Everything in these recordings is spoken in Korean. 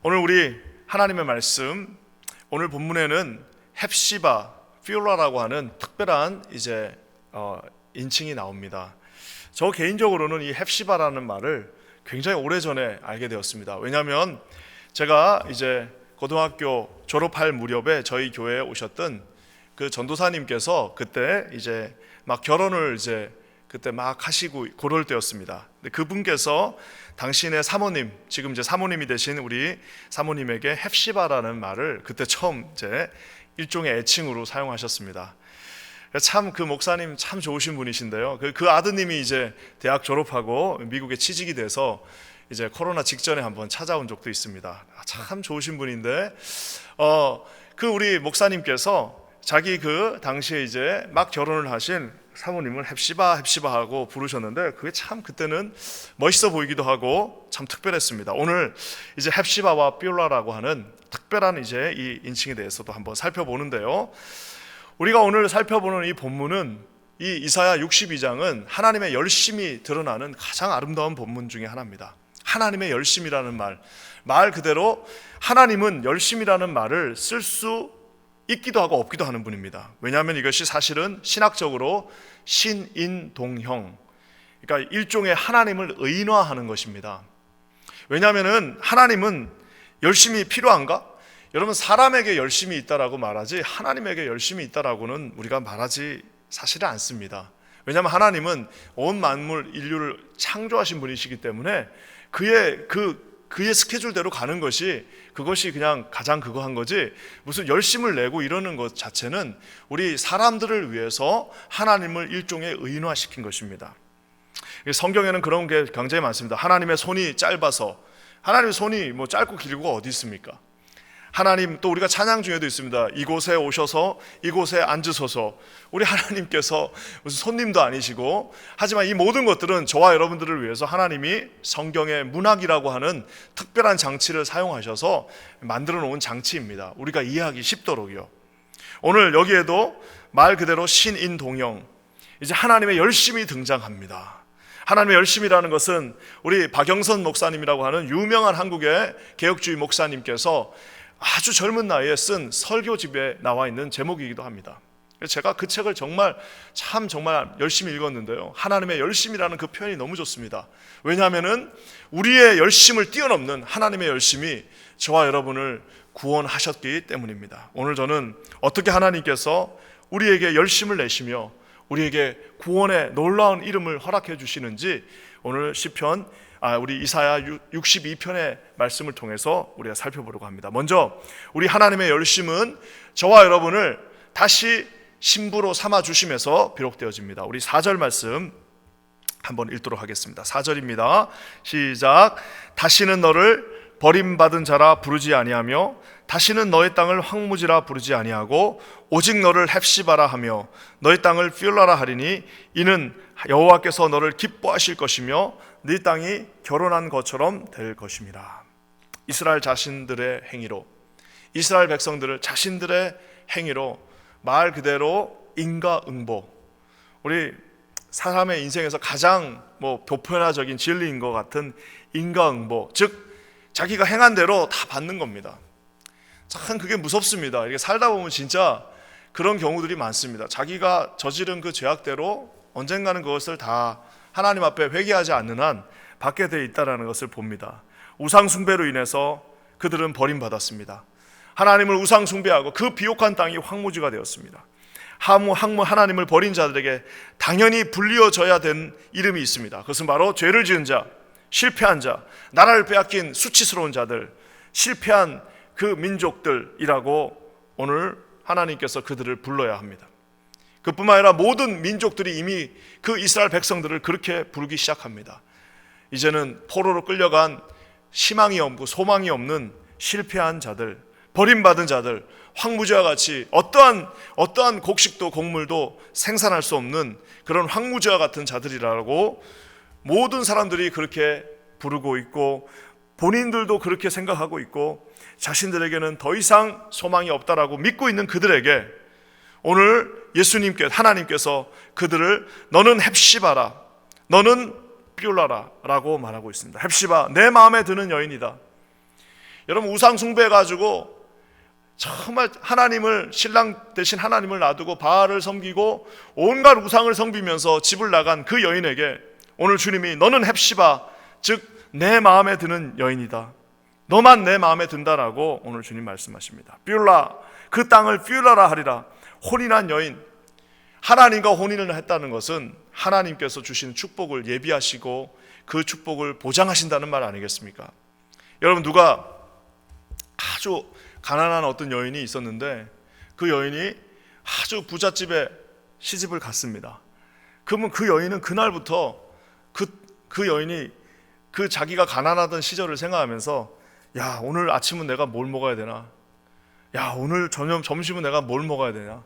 오늘 우리 하나님의 말씀, 오늘 본문에는 헵시바, 피올라라고 하는 특별한 인칭이 나옵니다. 저 개인적으로는 이 헵시바라는 말을 굉장히 오래전에 알게 되었습니다. 왜냐하면 제가 고등학교 졸업할 무렵에 저희 교회에 오셨던 그 전도사님께서 그때 막 결혼을 그때 막 하시고 그럴 때였습니다. 근데 그분께서 당신의 사모님, 지금 사모님이 되신 우리 사모님에게 헵시바라는 말을 그때 처음 일종의 애칭으로 사용하셨습니다. 참 그 목사님 참 좋으신 분이신데요. 그 아드님이 대학 졸업하고 미국에 취직이 돼서 코로나 직전에 한번 찾아온 적도 있습니다. 참 좋으신 분인데, 그 우리 목사님께서 자기 그 당시에 막 결혼을 하신 사모님을 헵시바 하고 부르셨는데, 그게 참 그때는 멋있어 보이기도 하고 참 특별했습니다. 오늘 헵시바와 삐올라라고 하는 특별한 이 인칭에 대해서도 한번 살펴보는데요. 우리가 오늘 살펴보는 이 본문은, 이 이사야 62장은 하나님의 열심이 드러나는 가장 아름다운 본문 중에 하나입니다. 하나님의 열심이라는 말 그대로 하나님은 열심이라는 말을 쓸 수 있기도 하고 없기도 하는 분입니다. 왜냐하면 이것이 사실은 신학적으로 신인동형, 그러니까 일종의 하나님을 의인화하는 것입니다. 왜냐하면 하나님은 열심이 필요한가? 여러분, 사람에게 열심이 있다라고 말하지 하나님에게 열심이 있다라고는 우리가 말하지 사실은 않습니다. 왜냐하면 하나님은 온 만물 인류를 창조하신 분이시기 때문에 그의 스케줄대로 가는 것이, 그것이 그냥 가장 그거 한 거지, 무슨 열심을 내고 이러는 것 자체는 우리 사람들을 위해서 하나님을 일종의 의인화시킨 것입니다. 성경에는 그런 게 굉장히 많습니다. 하나님의 손이 짧아서, 하나님의 손이 짧고 길고가 어디 있습니까? 하나님, 또 우리가 찬양 중에도 있습니다. 이곳에 오셔서 이곳에 앉으소서. 우리 하나님께서 무슨 손님도 아니시고, 하지만 이 모든 것들은 저와 여러분들을 위해서 하나님이 성경의 문학이라고 하는 특별한 장치를 사용하셔서 만들어 놓은 장치입니다. 우리가 이해하기 쉽도록요. 오늘 여기에도 말 그대로 신인동형, 하나님의 열심이 등장합니다. 하나님의 열심이라는 것은 우리 박영선 목사님이라고 하는 유명한 한국의 개혁주의 목사님께서 아주 젊은 나이에 쓴 설교집에 나와 있는 제목이기도 합니다. 제가 그 책을 정말 열심히 읽었는데요, 하나님의 열심이라는 그 표현이 너무 좋습니다. 왜냐하면 우리의 열심을 뛰어넘는 하나님의 열심이 저와 여러분을 구원하셨기 때문입니다. 오늘 저는 어떻게 하나님께서 우리에게 열심을 내시며 우리에게 구원의 놀라운 이름을 허락해 주시는지 오늘 우리 이사야 62편의 말씀을 통해서 우리가 살펴보려고 합니다. 먼저 우리 하나님의 열심은 저와 여러분을 다시 신부로 삼아 주심에서 비롯되어집니다. 우리 4절 말씀 한번 읽도록 하겠습니다. 4절입니다. 시작. 다시는 너를 버림받은 자라 부르지 아니하며 다시는 너의 땅을 황무지라 부르지 아니하고 오직 너를 헵시바라 하며 너의 땅을 피올라라 하리니 이는 여호와께서 너를 기뻐하실 것이며 네 땅이 결혼한 것처럼 될 것입니다. 이스라엘 자신들의 행위로, 이스라엘 백성들을 자신들의 행위로 말 그대로 인과응보, 우리 사람의 인생에서 가장 보편화적인 진리인 것 같은 인과응보, 즉 자기가 행한 대로 다 받는 겁니다. 참 그게 무섭습니다. 이게 살다 보면 진짜 그런 경우들이 많습니다. 자기가 저지른 그 죄악대로 언젠가는 그것을 다 하나님 앞에 회개하지 않는 한 받게 되어 있다는 것을 봅니다. 우상 숭배로 인해서 그들은 버림받았습니다. 하나님을 우상 숭배하고 그 비옥한 땅이 황무지가 되었습니다. 하나님을 버린 자들에게 당연히 불리어져야 된 이름이 있습니다. 그것은 바로 죄를 지은 자, 실패한 자, 나라를 빼앗긴 수치스러운 자들, 실패한 그 민족들이라고 오늘 하나님께서 그들을 불러야 합니다. 그뿐만 아니라 모든 민족들이 이미 그 이스라엘 백성들을 그렇게 부르기 시작합니다. 이제는 포로로 끌려간 희망이 없고 소망이 없는 실패한 자들, 버림받은 자들, 황무지와 같이 어떠한 곡식도 곡물도 생산할 수 없는 그런 황무지와 같은 자들이라고 모든 사람들이 그렇게 부르고 있고, 본인들도 그렇게 생각하고 있고, 자신들에게는 더 이상 소망이 없다라고 믿고 있는 그들에게 오늘 하나님께서 그들을 너는 헵시바라, 너는 삐올라라 라고 말하고 있습니다. 헵시바, 내 마음에 드는 여인이다. 여러분 우상 숭배해가지고 정말 하나님을, 신랑 대신 하나님을 놔두고 바알을 섬기고 온갖 우상을 섬기면서 집을 나간 그 여인에게 오늘 주님이 너는 헵시바, 즉 내 마음에 드는 여인이다, 너만 내 마음에 든다라고 오늘 주님 말씀하십니다. 뷰라, 그 땅을 뷰라라 하리라. 혼인한 여인, 하나님과 혼인을 했다는 것은 하나님께서 주신 축복을 예비하시고 그 축복을 보장하신다는 말 아니겠습니까? 여러분, 누가 아주 가난한 어떤 여인이 있었는데 그 여인이 아주 부잣집에 시집을 갔습니다. 그러면 그 여인은 그날부터 그 여인이 그 자기가 가난하던 시절을 생각하면서 야, 오늘 아침은 내가 뭘 먹어야 되나? 야, 오늘 점심은 내가 뭘 먹어야 되냐?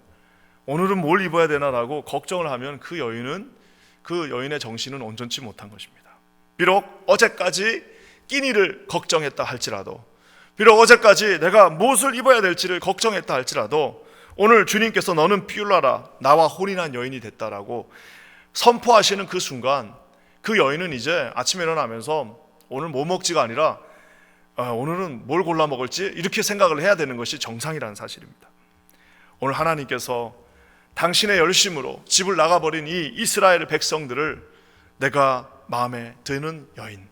오늘은 뭘 입어야 되나라고 걱정을 하면 그 여인의 정신은 온전치 못한 것입니다. 비록 어제까지 끼니를 걱정했다 할지라도, 비록 어제까지 내가 무엇을 입어야 될지를 걱정했다 할지라도 오늘 주님께서 너는 뷰라라, 나와 혼인한 여인이 됐다라고 선포하시는 그 순간 그 여인은 이제 아침에 일어나면서 오늘 뭐 먹지가 아니라 오늘은 뭘 골라 먹을지 이렇게 생각을 해야 되는 것이 정상이라는 사실입니다. 오늘 하나님께서 당신의 열심으로 집을 나가버린 이 이스라엘 백성들을 내가 마음에 드는 여인,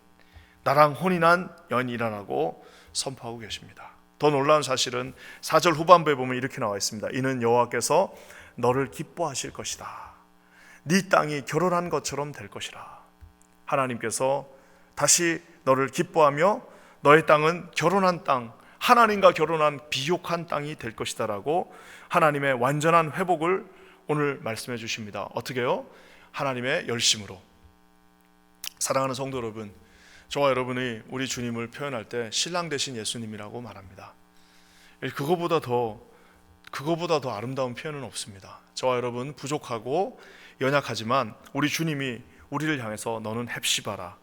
나랑 혼인한 여인이라고 선포하고 계십니다. 더 놀라운 사실은 4절 후반부에 보면 이렇게 나와 있습니다. 이는 여호와께서 너를 기뻐하실 것이다. 네 땅이 결혼한 것처럼 될 것이라. 하나님께서 다시 너를 기뻐하며 너의 땅은 결혼한 땅, 하나님과 결혼한 비옥한 땅이 될 것이다 라고 하나님의 완전한 회복을 오늘 말씀해 주십니다. 어떻게요? 하나님의 열심으로. 사랑하는 성도 여러분, 저와 여러분이 우리 주님을 표현할 때 신랑 되신 예수님이라고 말합니다. 그거보다 더 아름다운 표현은 없습니다. 저와 여러분 부족하고 연약하지만 우리 주님이 우리를 향해서 너는 헵시바라,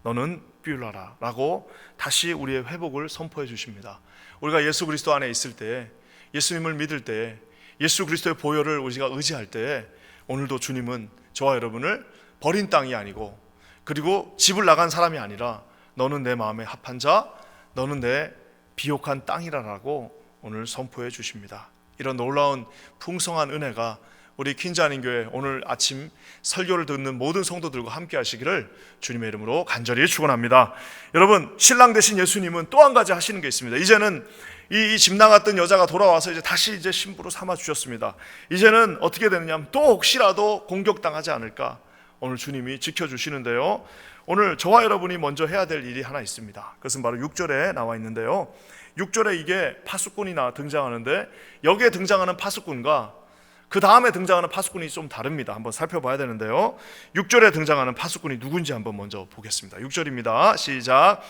너는 뷰라라 라고 다시 우리의 회복을 선포해 주십니다. 우리가 예수 그리스도 안에 있을 때에, 예수님을 믿을 때에, 예수 그리스도의 보혈을 우리가 의지할 때에 오늘도 주님은 저와 여러분을 버린 땅이 아니고, 그리고 집을 나간 사람이 아니라 너는 내 마음에 합한 자, 너는 내 비옥한 땅이라라고 오늘 선포해 주십니다. 이런 놀라운 풍성한 은혜가 우리 퀸즈 한인교회 오늘 아침 설교를 듣는 모든 성도들과 함께 하시기를 주님의 이름으로 간절히 축원합니다. 여러분, 신랑 되신 예수님은 또 한 가지 하시는 게 있습니다. 이제는 이 집 나갔던 여자가 돌아와서 다시 신부로 삼아 주셨습니다. 이제는 어떻게 되느냐, 또 혹시라도 공격당하지 않을까 오늘 주님이 지켜주시는데요. 오늘 저와 여러분이 먼저 해야 될 일이 하나 있습니다. 그것은 바로 6절에 나와 있는데요. 6절에 이게 파수꾼이 등장하는데 여기에 등장하는 파수꾼과 그 다음에 등장하는 파수꾼이 좀 다릅니다. 한번 살펴봐야 되는데요. 6절에 등장하는 파수꾼이 누군지 한번 먼저 보겠습니다. 6절입니다. 시작.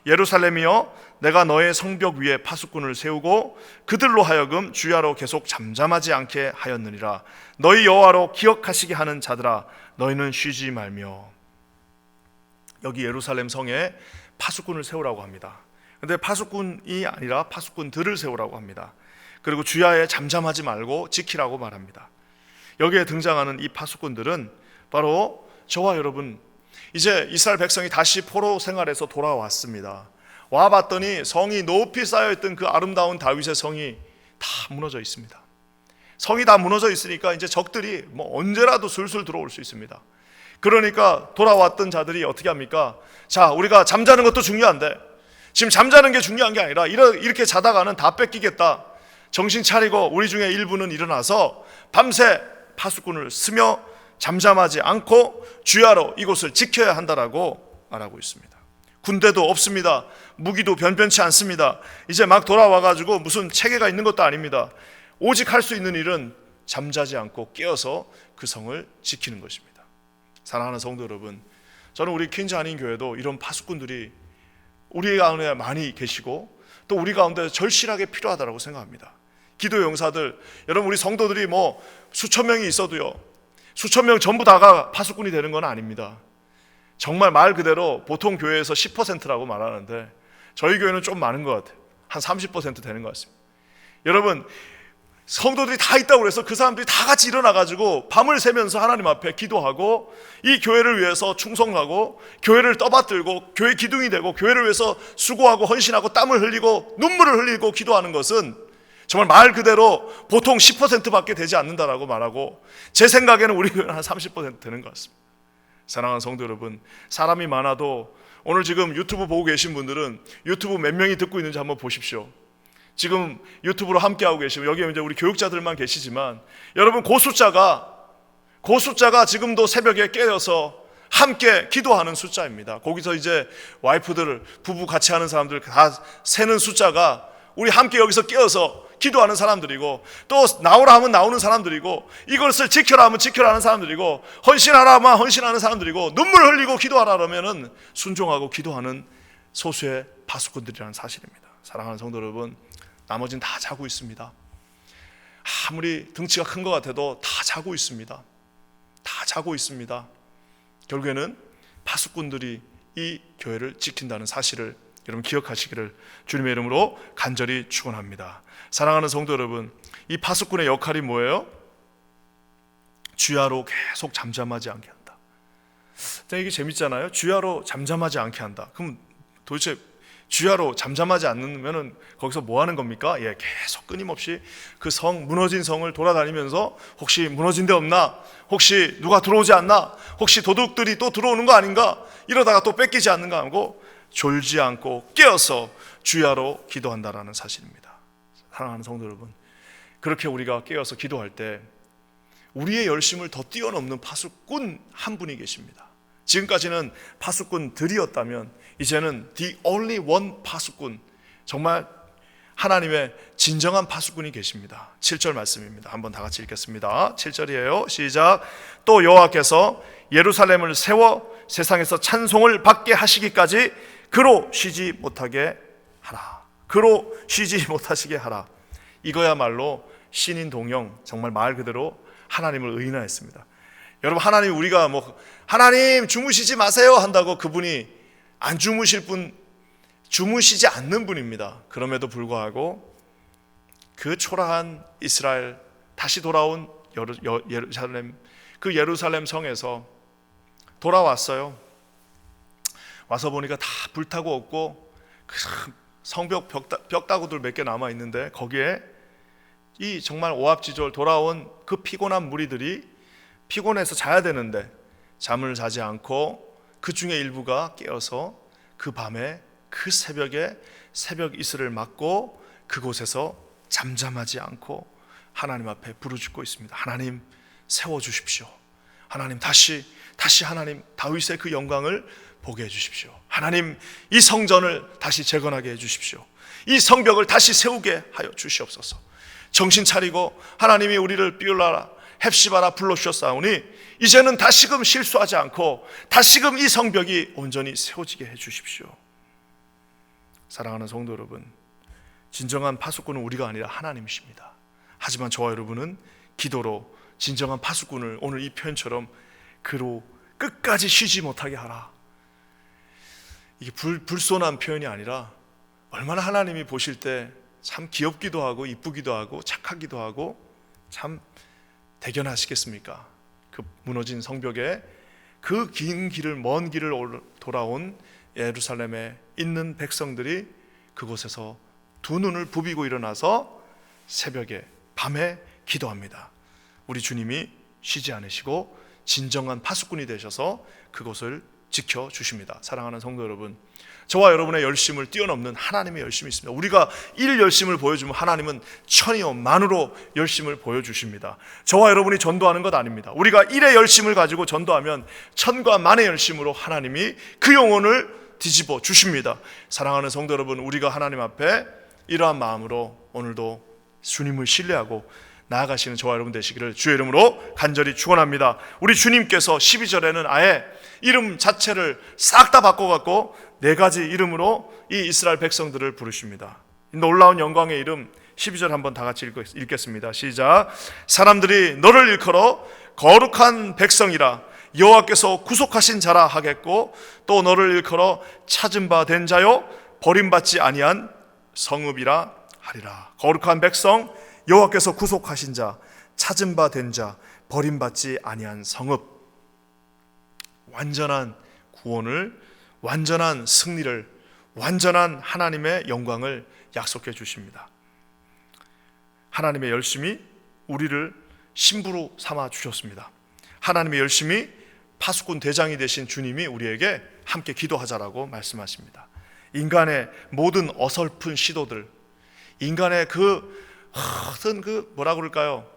예루살렘이여, 내가 너의 성벽 위에 파수꾼을 세우고 그들로 하여금 주야로 계속 잠잠하지 않게 하였느니라. 너희 여호와로 기억하시게 하는 자들아, 너희는 쉬지 말며. 여기 예루살렘 성에 파수꾼을 세우라고 합니다. 그런데 파수꾼이 아니라 파수꾼들을 세우라고 합니다. 그리고 주야에 잠잠하지 말고 지키라고 말합니다. 여기에 등장하는 이 파수꾼들은 바로 저와 여러분, 이제 이스라엘 백성이 다시 포로 생활에서 돌아왔습니다. 와봤더니 성이 높이 쌓여있던 그 아름다운 다윗의 성이 다 무너져 있습니다. 성이 다 무너져 있으니까 이제 적들이 언제라도 술술 들어올 수 있습니다. 그러니까 돌아왔던 자들이 어떻게 합니까? 자, 우리가 잠자는 것도 중요한데 지금 잠자는 게 중요한 게 아니라 이렇게 자다가는 다 뺏기겠다. 정신 차리고 우리 중에 일부는 일어나서 밤새 파수꾼을 쓰며 잠잠하지 않고 주야로 이곳을 지켜야 한다라고 말하고 있습니다. 군대도 없습니다. 무기도 변변치 않습니다. 이제 막 돌아와가지고 무슨 체계가 있는 것도 아닙니다. 오직 할 수 있는 일은 잠자지 않고 깨어서 그 성을 지키는 것입니다. 사랑하는 성도 여러분, 저는 우리 퀸즈 한인교회도 이런 파수꾼들이 우리 가운데 많이 계시고 또 우리 가운데 절실하게 필요하다고 생각합니다. 기도 용사들, 여러분, 우리 성도들이 수천 명이 있어도요, 수천 명 전부 다가 파수꾼이 되는 건 아닙니다. 정말 말 그대로 보통 교회에서 10%라고 말하는데 저희 교회는 좀 많은 것 같아요. 한 30% 되는 것 같습니다. 여러분, 성도들이 다 있다고 그래서 그 사람들이 다 같이 일어나가지고 밤을 새면서 하나님 앞에 기도하고 이 교회를 위해서 충성하고 교회를 떠받들고 교회 기둥이 되고 교회를 위해서 수고하고 헌신하고 땀을 흘리고 눈물을 흘리고 기도하는 것은 정말 말 그대로 보통 10%밖에 되지 않는다라고 말하고, 제 생각에는 우리 교회는 한 30% 되는 것 같습니다. 사랑하는 성도 여러분, 사람이 많아도 오늘 지금 유튜브 보고 계신 분들은 유튜브 몇 명이 듣고 있는지 한번 보십시오. 지금 유튜브로 함께하고 계시고 여기 이제 우리 교육자들만 계시지만 여러분 그 숫자가 지금도 새벽에 깨어서 함께 기도하는 숫자입니다. 거기서 이제 와이프들, 부부 같이 하는 사람들 다 세는 숫자가 우리 함께 여기서 깨어서 기도하는 사람들이고, 또 나오라 하면 나오는 사람들이고, 이것을 지켜라 하면 지켜라 하는 사람들이고, 헌신하라 하면 헌신하는 사람들이고, 눈물 흘리고 기도하라 하면 순종하고 기도하는 소수의 파수꾼들이라는 사실입니다. 사랑하는 성도 여러분, 나머지는 다 자고 있습니다. 아무리 등치가 큰 것 같아도 다 자고 있습니다. 다 자고 있습니다. 결국에는 파수꾼들이 이 교회를 지킨다는 사실을 여러분 기억하시기를 주님의 이름으로 간절히 축원합니다. 사랑하는 성도 여러분, 이 파수꾼의 역할이 뭐예요? 주야로 계속 잠잠하지 않게 한다. 이게 재밌잖아요. 주야로 잠잠하지 않게 한다. 그럼 도대체 주야로 잠잠하지 않으면 거기서 뭐 하는 겁니까? 계속 끊임없이 그 무너진 성을 돌아다니면서 혹시 무너진 데 없나? 혹시 누가 들어오지 않나? 혹시 도둑들이 또 들어오는 거 아닌가? 이러다가 또 뺏기지 않는가 하고 졸지 않고 깨어서 주야로 기도한다라는 사실입니다. 사랑하는 성도 여러분, 그렇게 우리가 깨어서 기도할 때 우리의 열심을 더 뛰어넘는 파수꾼 한 분이 계십니다. 지금까지는 파수꾼들이었다면 이제는 the only one 파수꾼, 정말 하나님의 진정한 파수꾼이 계십니다. 7절 말씀입니다. 한번 다 같이 읽겠습니다. 7절이에요. 시작. 또 여호와께서 예루살렘을 세워 세상에서 찬송을 받게 하시기까지 그로 쉬지 못하게 하라. 그로 쉬지 못하시게 하라. 이거야말로 신인 동영, 정말 말 그대로 하나님을 의인화했습니다. 여러분, 하나님, 우리가 하나님 주무시지 마세요 한다고 그분이 안 주무실 분, 주무시지 않는 분입니다. 그럼에도 불구하고 그 초라한 이스라엘, 다시 돌아온 예루살렘, 그 예루살렘 성에서 돌아왔어요. 와서 보니까 다 불타고 없고 성벽 벽다구들 몇 개 남아 있는데, 거기에 이 정말 오합지졸 돌아온 그 피곤한 무리들이 피곤해서 자야 되는데 잠을 자지 않고 그 중에 일부가 깨어서 그 밤에 그 새벽에 새벽 이슬을 맞고 그곳에서 잠잠하지 않고 하나님 앞에 부르짖고 있습니다. 하나님 세워주십시오. 하나님 다시 하나님 다윗의 그 영광을 보게 해주십시오. 하나님 이 성전을 다시 재건하게 해주십시오. 이 성벽을 다시 세우게 하여 주시옵소서. 정신 차리고 하나님이 우리를 비올라라 헵시바라 불러주셨사오니 이제는 다시금 실수하지 않고 다시금 이 성벽이 온전히 세워지게 해주십시오. 사랑하는 성도 여러분, 진정한 파수꾼은 우리가 아니라 하나님이십니다. 하지만 저와 여러분은 기도로 진정한 파수꾼을 오늘 이 표현처럼 그로 끝까지 쉬지 못하게 하라. 이게 불손한 표현이 아니라 얼마나 하나님이 보실 때 참 귀엽기도 하고 이쁘기도 하고 착하기도 하고 참 대견하시겠습니까? 그 무너진 성벽에 그 긴 길을, 먼 길을 돌아온 예루살렘에 있는 백성들이 그곳에서 두 눈을 부비고 일어나서 새벽에 밤에 기도합니다. 우리 주님이 쉬지 않으시고 진정한 파수꾼이 되셔서 그곳을 지켜주십니다. 사랑하는 성도 여러분, 저와 여러분의 열심을 뛰어넘는 하나님의 열심이 있습니다. 우리가 일 열심을 보여주면 하나님은 천이요 만으로 열심을 보여주십니다. 저와 여러분이 전도하는 것 아닙니다. 우리가 일의 열심을 가지고 전도하면 천과 만의 열심으로 하나님이 그 영혼을 뒤집어 주십니다. 사랑하는 성도 여러분, 우리가 하나님 앞에 이러한 마음으로 오늘도 주님을 신뢰하고 나아가시는 저와 여러분 되시기를 주의 이름으로 간절히 축원합니다. 우리 주님께서 12절에는 아예 이름 자체를 싹 다 바꿔갖고 4가지 이름으로 이 이스라엘 백성들을 부르십니다. 놀라운 영광의 이름 12절 한번 다 같이 읽겠습니다. 시작. 사람들이 너를 일컬어 거룩한 백성이라 여호와께서 구속하신 자라 하겠고, 또 너를 일컬어 찾은 바 된 자요 버림받지 아니한 성읍이라 하리라. 거룩한 백성, 여호와께서 구속하신 자, 찾은 바 된 자, 버림받지 아니한 성읍. 완전한 구원을, 완전한 승리를, 완전한 하나님의 영광을 약속해 주십니다. 하나님의 열심이 우리를 신부로 삼아 주셨습니다. 하나님의 열심이 파수꾼 대장이 되신 주님이 우리에게 함께 기도하자라고 말씀하십니다. 인간의 모든 어설픈 시도들, 인간의 뭐라 그럴까요?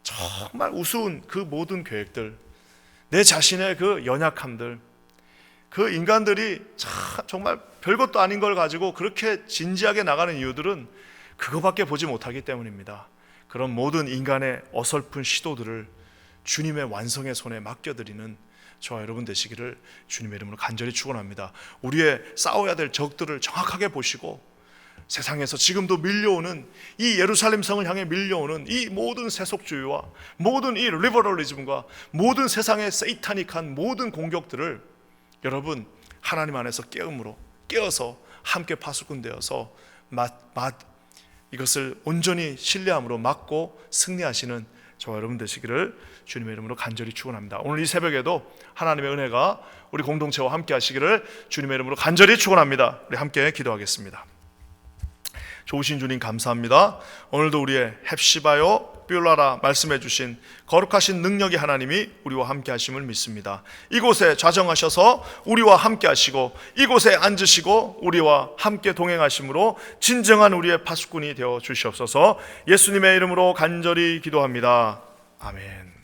정말 우스운 그 모든 계획들, 내 자신의 그 연약함들, 그 인간들이 정말 별것도 아닌 걸 가지고 그렇게 진지하게 나가는 이유들은 그거밖에 보지 못하기 때문입니다. 그런 모든 인간의 어설픈 시도들을 주님의 완성의 손에 맡겨드리는 저와 여러분 되시기를 주님의 이름으로 간절히 축원합니다. 우리의 싸워야 될 적들을 정확하게 보시고 세상에서 지금도 밀려오는 이 예루살렘 성을 향해 밀려오는 이 모든 세속주의와 모든 이 리버럴리즘과 모든 세상의 세이타닉한 모든 공격들을 여러분 하나님 안에서 깨어서 함께 파수꾼 되어서 이것을 온전히 신뢰함으로 막고 승리하시는 저와 여러분 되시기를 주님의 이름으로 간절히 축원합니다. 오늘 이 새벽에도 하나님의 은혜가 우리 공동체와 함께 하시기를 주님의 이름으로 간절히 축원합니다. 우리 함께 기도하겠습니다. 좋으신 주님 감사합니다. 오늘도 우리의 헵시바요 뷰라라 말씀해 주신 거룩하신 능력의 하나님이 우리와 함께 하심을 믿습니다. 이곳에 좌정하셔서 우리와 함께 하시고 이곳에 앉으시고 우리와 함께 동행하심으로 진정한 우리의 파수꾼이 되어 주시옵소서. 예수님의 이름으로 간절히 기도합니다. 아멘.